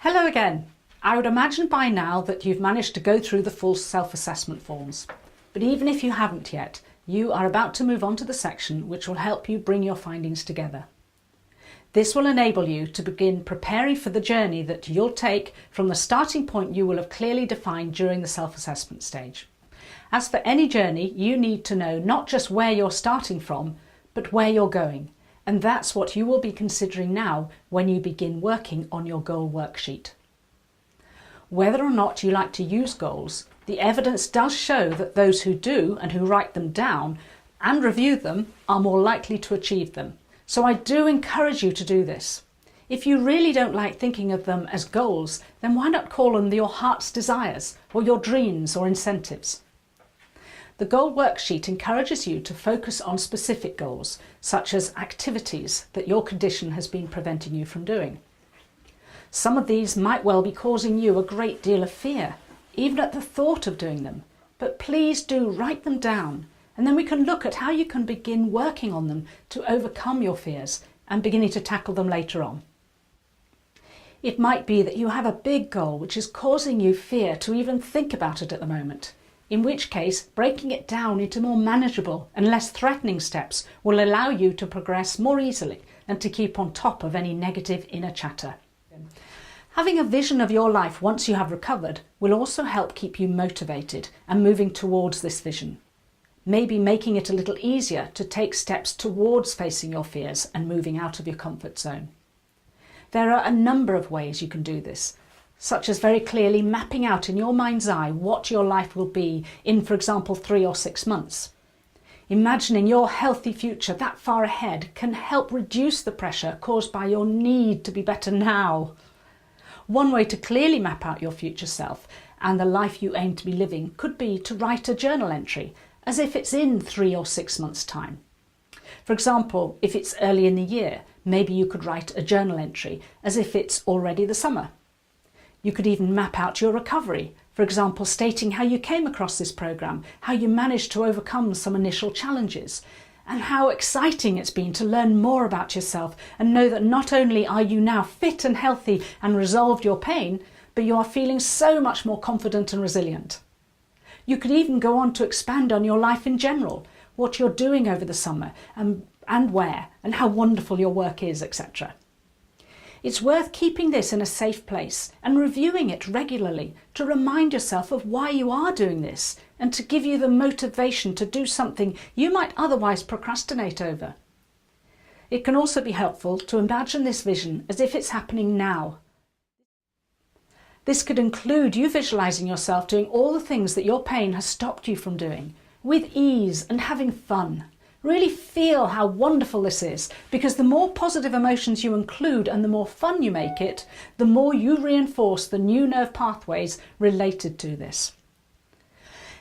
Hello again. I would imagine by now that you've managed to go through the full self-assessment forms. But even if you haven't yet, you are about to move on to the section which will help you bring your findings together. This will enable you to begin preparing for the journey that you'll take from the starting point you will have clearly defined during the self-assessment stage. As for any journey, you need to know not just where you're starting from, but where you're going. And that's what you will be considering now when you begin working on your goal worksheet. Whether or not you like to use goals, the evidence does show that those who do and who write them down and review them are more likely to achieve them. So I do encourage you to do this. If you really don't like thinking of them as goals, then why not call them your heart's desires or your dreams or incentives? The goal worksheet encourages you to focus on specific goals, such as activities that your condition has been preventing you from doing. Some of these might well be causing you a great deal of fear, even at the thought of doing them, but please do write them down, and then we can look at how you can begin working on them to overcome your fears and beginning to tackle them later on. It might be that you have a big goal which is causing you fear to even think about it at the moment, in which case breaking it down into more manageable and less threatening steps will allow you to progress more easily and to keep on top of any negative inner chatter. Having a vision of your life once you have recovered will also help keep you motivated and moving towards this vision. Maybe making it a little easier to take steps towards facing your fears and moving out of your comfort zone. There are a number of ways you can do this, such as very clearly mapping out in your mind's eye what your life will be in, for example, 3 or 6 months. Imagining your healthy future that far ahead can help reduce the pressure caused by your need to be better now. One way to clearly map out your future self and the life you aim to be living could be to write a journal entry as if it's in 3 or 6 months' time. For example, if it's early in the year, maybe you could write a journal entry as if it's already the summer. You could even map out your recovery, for example, stating how you came across this programme, how you managed to overcome some initial challenges, and how exciting it's been to learn more about yourself and know that not only are you now fit and healthy and resolved your pain, but you are feeling so much more confident and resilient. You could even go on to expand on your life in general, what you're doing over the summer and where, and how wonderful your work is, etc. It's worth keeping this in a safe place and reviewing it regularly to remind yourself of why you are doing this and to give you the motivation to do something you might otherwise procrastinate over. It can also be helpful to imagine this vision as if it's happening now. This could include you visualising yourself doing all the things that your pain has stopped you from doing, with ease and having fun. Really feel how wonderful this is, because the more positive emotions you include and the more fun you make it, the more you reinforce the new nerve pathways related to this.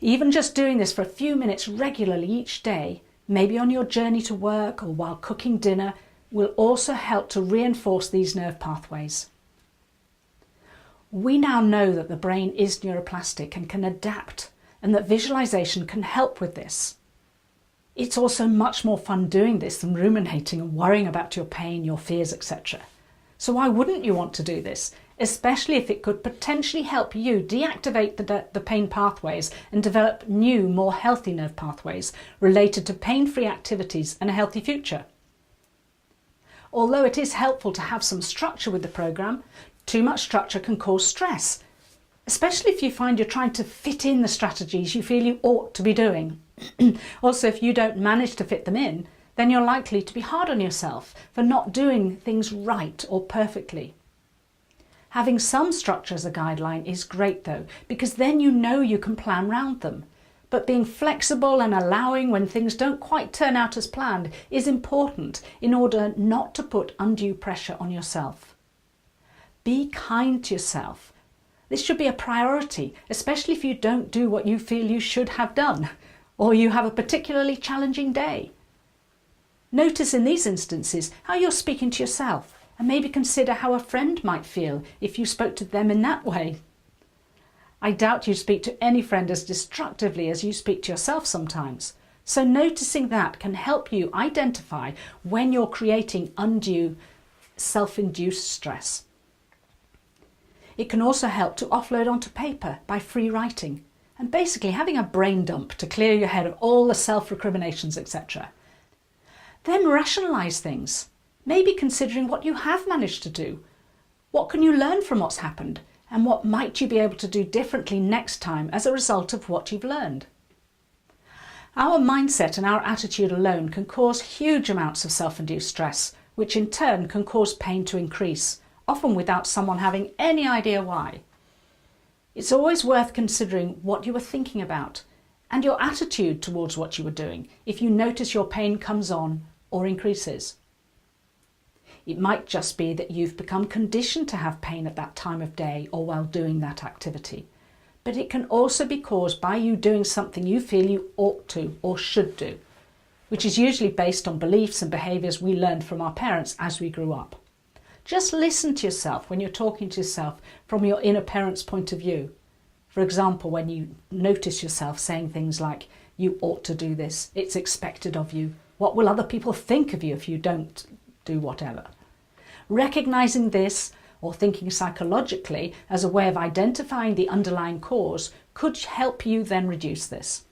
Even just doing this for a few minutes regularly each day, maybe on your journey to work or while cooking dinner, will also help to reinforce these nerve pathways. We now know that the brain is neuroplastic and can adapt, and that visualization can help with this. It's also much more fun doing this than ruminating and worrying about your pain, your fears, etc. So why wouldn't you want to do this, especially if it could potentially help you deactivate the pain pathways and develop new, more healthy nerve pathways related to pain-free activities and a healthy future? Although it is helpful to have some structure with the programme, too much structure can cause stress, especially if you find you're trying to fit in the strategies you feel you ought to be doing. Also, if you don't manage to fit them in, then you're likely to be hard on yourself for not doing things right or perfectly. Having some structure as a guideline is great though, because then you know you can plan around them. But being flexible and allowing when things don't quite turn out as planned is important in order not to put undue pressure on yourself. Be kind to yourself. This should be a priority, especially if you don't do what you feel you should have done, or you have a particularly challenging day. Notice in these instances how you're speaking to yourself, and maybe consider how a friend might feel if you spoke to them in that way. I doubt you speak to any friend as destructively as you speak to yourself sometimes, so noticing that can help you identify when you're creating undue self-induced stress. It can also help to offload onto paper by free writing and basically having a brain dump to clear your head of all the self-recriminations, etc. Then rationalise things, maybe considering what you have managed to do. What can you learn from what's happened, and what might you be able to do differently next time as a result of what you've learned? Our mindset and our attitude alone can cause huge amounts of self-induced stress, which in turn can cause pain to increase, often without someone having any idea why. It's always worth considering what you were thinking about and your attitude towards what you were doing if you notice your pain comes on or increases. It might just be that you've become conditioned to have pain at that time of day or while doing that activity, but it can also be caused by you doing something you feel you ought to or should do, which is usually based on beliefs and behaviours we learned from our parents as we grew up. Just listen to yourself when you're talking to yourself from your inner parent's point of view. For example, when you notice yourself saying things like, "You ought to do this, it's expected of you, what will other people think of you if you don't do whatever?" Recognising this, or thinking psychologically as a way of identifying the underlying cause, could help you then reduce this.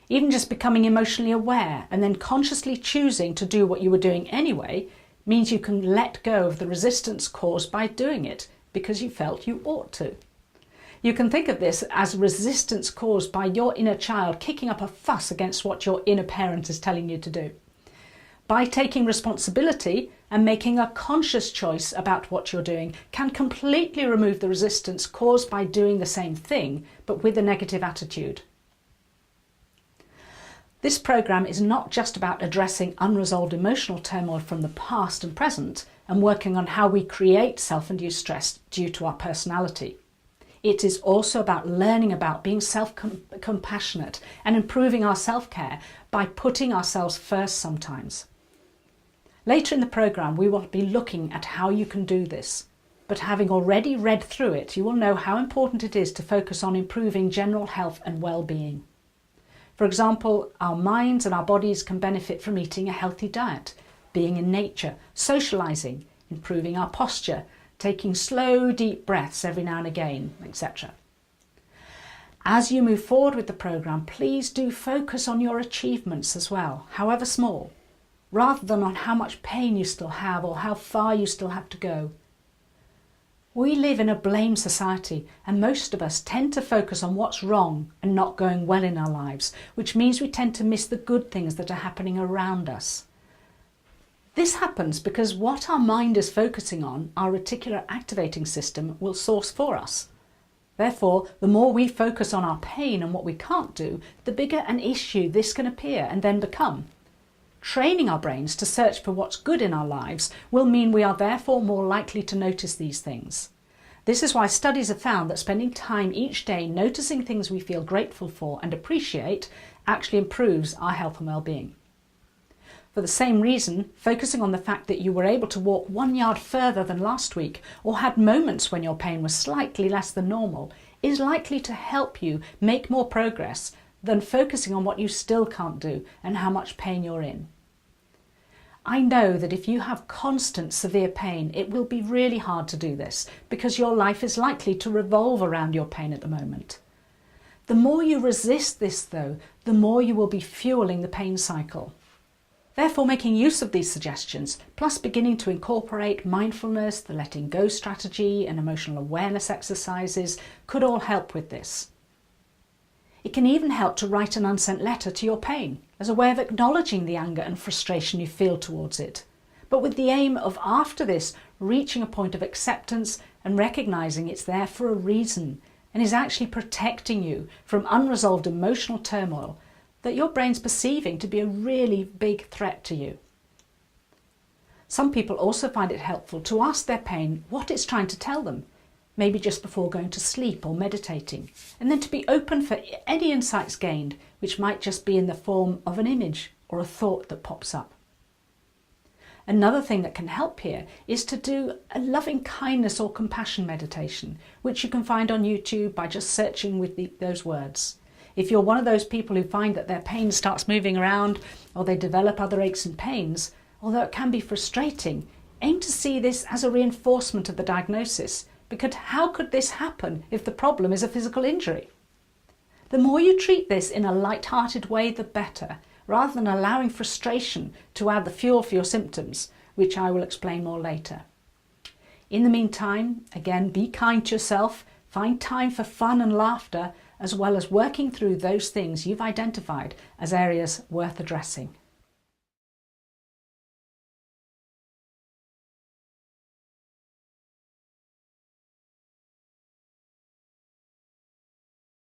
Even just becoming emotionally aware and then consciously choosing to do what you were doing anyway means you can let go of the resistance caused by doing it because you felt you ought to. You can think of this as resistance caused by your inner child kicking up a fuss against what your inner parent is telling you to do. By taking responsibility and making a conscious choice about what you're doing can completely remove the resistance caused by doing the same thing, but with a negative attitude. This programme is not just about addressing unresolved emotional turmoil from the past and present and working on how we create self-induced stress due to our personality. It is also about learning about being self-compassionate and improving our self-care by putting ourselves first sometimes. Later in the programme, we will be looking at how you can do this, but having already read through it, you will know how important it is to focus on improving general health and well-being. For example, our minds and our bodies can benefit from eating a healthy diet, being in nature, socialising, improving our posture, taking slow, deep breaths every now and again, etc. As you move forward with the programme, please do focus on your achievements as well, however small, rather than on how much pain you still have or how far you still have to go. We live in a blame society, and most of us tend to focus on what's wrong and not going well in our lives, which means we tend to miss the good things that are happening around us. This happens because what our mind is focusing on, our reticular activating system, will source for us. Therefore, the more we focus on our pain and what we can't do, the bigger an issue this can appear and then become. Training our brains to search for what's good in our lives will mean we are therefore more likely to notice these things. This is why studies have found that spending time each day noticing things we feel grateful for and appreciate actually improves our health and well-being. For the same reason, focusing on the fact that you were able to walk 1 yard further than last week or had moments when your pain was slightly less than normal is likely to help you make more progress than focusing on what you still can't do and how much pain you're in. I know that if you have constant severe pain, it will be really hard to do this because your life is likely to revolve around your pain at the moment. The more you resist this though, the more you will be fueling the pain cycle. Therefore, making use of these suggestions, plus beginning to incorporate mindfulness, the letting go strategy and emotional awareness exercises could all help with this. It can even help to write an unsent letter to your pain as a way of acknowledging the anger and frustration you feel towards it, but with the aim of after this reaching a point of acceptance and recognising it's there for a reason and is actually protecting you from unresolved emotional turmoil that your brain's perceiving to be a really big threat to you. Some people also find it helpful to ask their pain what it's trying to tell them, maybe just before going to sleep or meditating, and then to be open for any insights gained, which might just be in the form of an image or a thought that pops up. Another thing that can help here is to do a loving kindness or compassion meditation, which you can find on YouTube by just searching with those words. If you're one of those people who find that their pain starts moving around or they develop other aches and pains, although it can be frustrating, aim to see this as a reinforcement of the diagnosis, Because how could this happen if the problem is a physical injury? The more you treat this in a light-hearted way, the better, rather than allowing frustration to add the fuel for your symptoms, which I will explain more later. In the meantime, again, be kind to yourself, find time for fun and laughter, as well as working through those things you've identified as areas worth addressing.